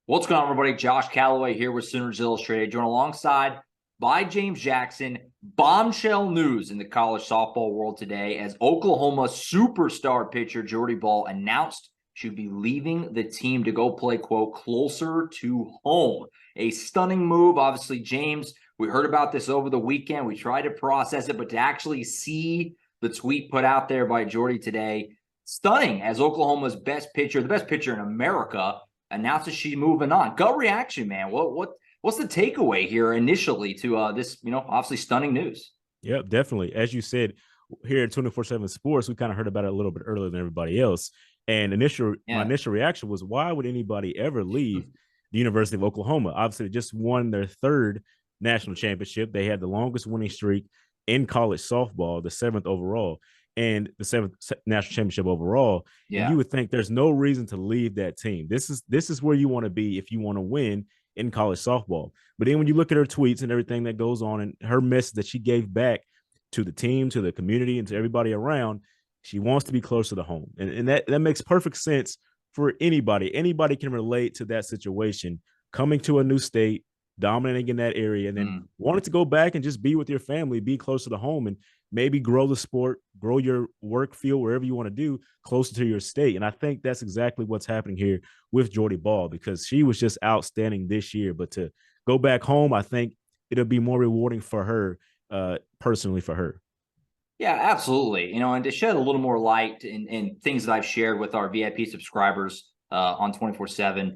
What's going on, everybody? Josh Callaway here with Sooners Illustrated, joined alongside by James Jackson. Bombshell news in the college softball world today as Oklahoma superstar pitcher Jordy Bahl announced she'd be leaving the team to go play, quote, closer to home. A stunning move. Obviously, James, we heard about this over the weekend. We tried to process it, but to actually see the tweet put out there by Jordy today, stunning, as Oklahoma's best pitcher, the best pitcher in America, announces she's moving on. Gut reaction, man. What's the takeaway here initially to this, obviously stunning news? Yep, definitely. As you said, here at 24/7 Sports, we kind of heard about it a little bit earlier than everybody else. And my initial reaction was, why would anybody ever leave the University of Oklahoma? Obviously, they just won their third national championship. They had the longest winning streak in college softball, the seventh overall, and the seventh national championship overall. Yeah. And you would think there's no reason to leave that team. This is where you want to be if you want to win in college softball. But then when you look at her tweets and everything that goes on and her message that she gave back to the team, to the community, and to everybody around, she wants to be closer to home. And that makes perfect sense for anybody. Anybody can relate to that situation, coming to a new state, dominating in that area, and then wanting to go back and just be with your family, be closer to home, and maybe grow the sport, grow your work field, wherever you want to do, closer to your state. And I think that's exactly what's happening here with Jordy Bahl, because she was just outstanding this year. But to go back home, I think it'll be more rewarding for her, personally for her. Yeah, absolutely. And to shed a little more light in things that I've shared with our VIP subscribers on 24/7,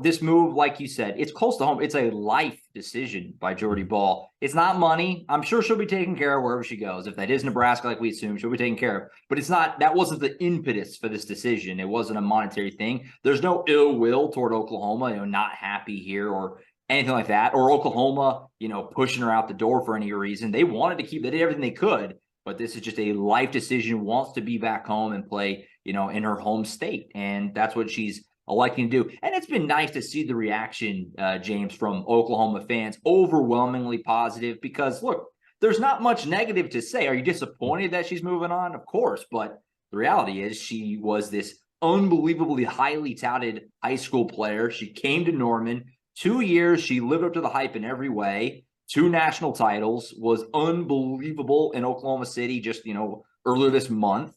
this move, like you said, it's close to home. It's a life decision by Jordy Bahl. It's not money. I'm sure she'll be taken care of wherever she goes. If that is Nebraska, like we assume, she'll be taken care of. But it's not, that wasn't the impetus for this decision. It wasn't a monetary thing. There's no ill will toward Oklahoma, not happy here or anything like that. Or Oklahoma, pushing her out the door for any reason. They wanted to keep, they did everything they could. But this is just a life decision, wants to be back home and play, in her home state. And that's what she's electing to do. And it's been nice to see the reaction, James, from Oklahoma fans, overwhelmingly positive, because look, there's not much negative to say. Are you disappointed that she's moving on? Of course. But the reality is she was this unbelievably highly touted high school player. She came to Norman 2 years. She lived up to the hype in every way. 2 national titles, was unbelievable in Oklahoma City just, earlier this month.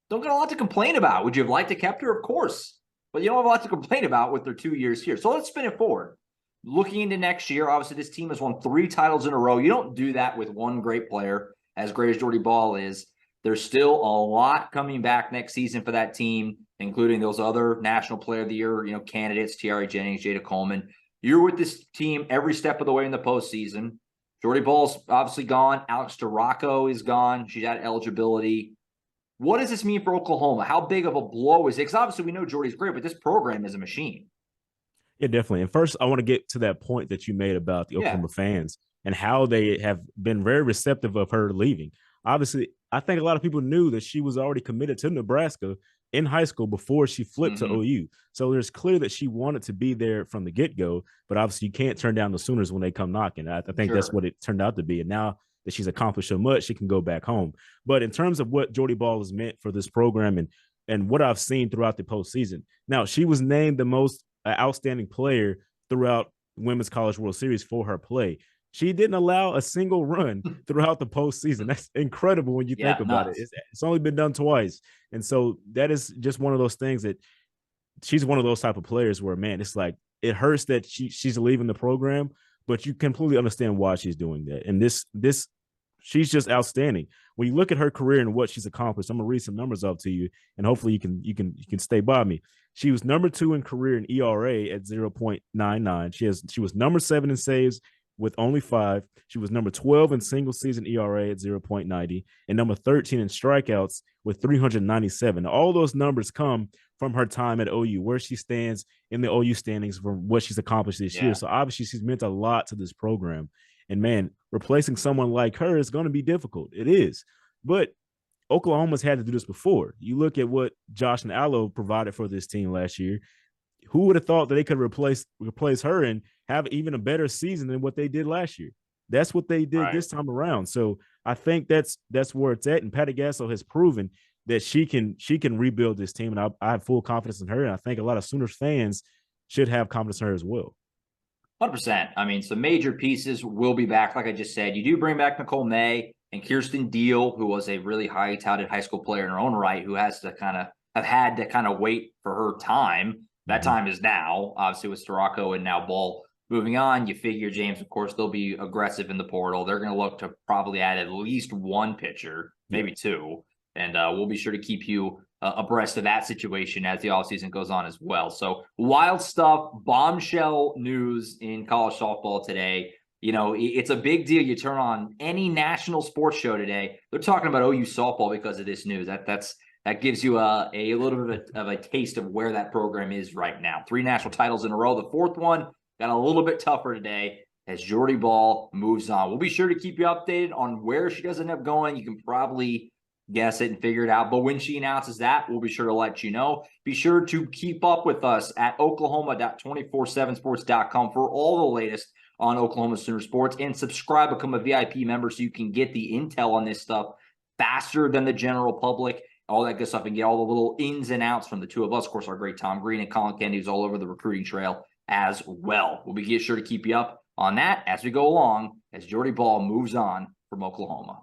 Don't got a lot to complain about. Would you have liked to kept her? Of course. But you don't have a lot to complain about with their 2 years here. So let's spin it forward. Looking into next year, obviously this team has won 3 titles in a row. You don't do that with one great player, as great as Jordy Bahl is. There's still a lot coming back next season for that team, including those other National Player of the Year, candidates, Tiare Jennings, Jada Coleman. You're with this team every step of the way in the postseason. Jordy Bahl's obviously gone. Alex Duraco is gone. She's at eligibility. What does this mean for Oklahoma? How big of a blow is it? Because obviously we know Jordy's great, but this program is a machine. Yeah, definitely. And first, I want to get to that point that you made about the Oklahoma fans and how they have been very receptive of her leaving. Obviously, I think a lot of people knew that she was already committed to Nebraska in high school before she flipped to OU. So there's clear that she wanted to be there from the get-go, but obviously you can't turn down the Sooners when they come knocking. I think that's what it turned out to be. And now that she's accomplished so much, she can go back home. But in terms of what Jordy Bahl has meant for this program and what I've seen throughout the postseason, now she was named the most outstanding player throughout Women's College World Series for her play. She didn't allow a single run throughout the postseason. That's incredible when you think about it. It's only been done twice. And so that is just one of those things that she's one of those type of players where, man, it's like it hurts that she's leaving the program, but you completely understand why she's doing that. And this she's just outstanding. When you look at her career and what she's accomplished, I'm gonna read some numbers off to you, and hopefully you can stay by me. She was number 2 in career in ERA at 0.99. She was number 7 in saves with only 5. She was number 12 in single season ERA at 0.90 and number 13 in strikeouts with 397. All those numbers come from her time at OU, where she stands in the OU standings from what she's accomplished this year. So obviously she's meant a lot to this program. And man, replacing someone like her is going to be difficult. It is. But Oklahoma's had to do this before. You look at what Josh and Allo provided for this team last year. Who would have thought that they could replace her and have even a better season than what they did last year? That's what they did this time around. So I think that's where it's at. And Patty Gasso has proven that she can rebuild this team, and I have full confidence in her. And I think a lot of Sooners fans should have confidence in her as well. 100%. I mean, some major pieces will be back. Like I just said, you do bring back Nicole May and Kirsten Deal, who was a really high touted high school player in her own right, who has to kind of have had to kind of wait for her time. That time is now, obviously, with Storako and now Bahl moving on. You figure, James, of course, they'll be aggressive in the portal. They're going to look to probably add at least one pitcher, maybe two. And we'll be sure to keep you abreast of that situation as the offseason goes on as well. So wild stuff, bombshell news in college softball today. You know, it's a big deal. You turn on any national sports show today, they're talking about OU softball because of this news. That gives you a little bit of a taste of where that program is right now. 3 national titles in a row. The 4th one got a little bit tougher today as Jordy Bahl moves on. We'll be sure to keep you updated on where she does end up going. You can probably guess it and figure it out. But when she announces that, we'll be sure to let you know. Be sure to keep up with us at oklahoma.247sports.com for all the latest on Oklahoma Sooner sports, and subscribe, become a VIP member so you can get the intel on this stuff faster than the general public. All that good stuff, and get all the little ins and outs from the two of us. Of course, our great Tom Green and Colin Kennedy, who's all over the recruiting trail as well. We'll be sure to keep you up on that as we go along, as Jordy Bahl moves on from Oklahoma.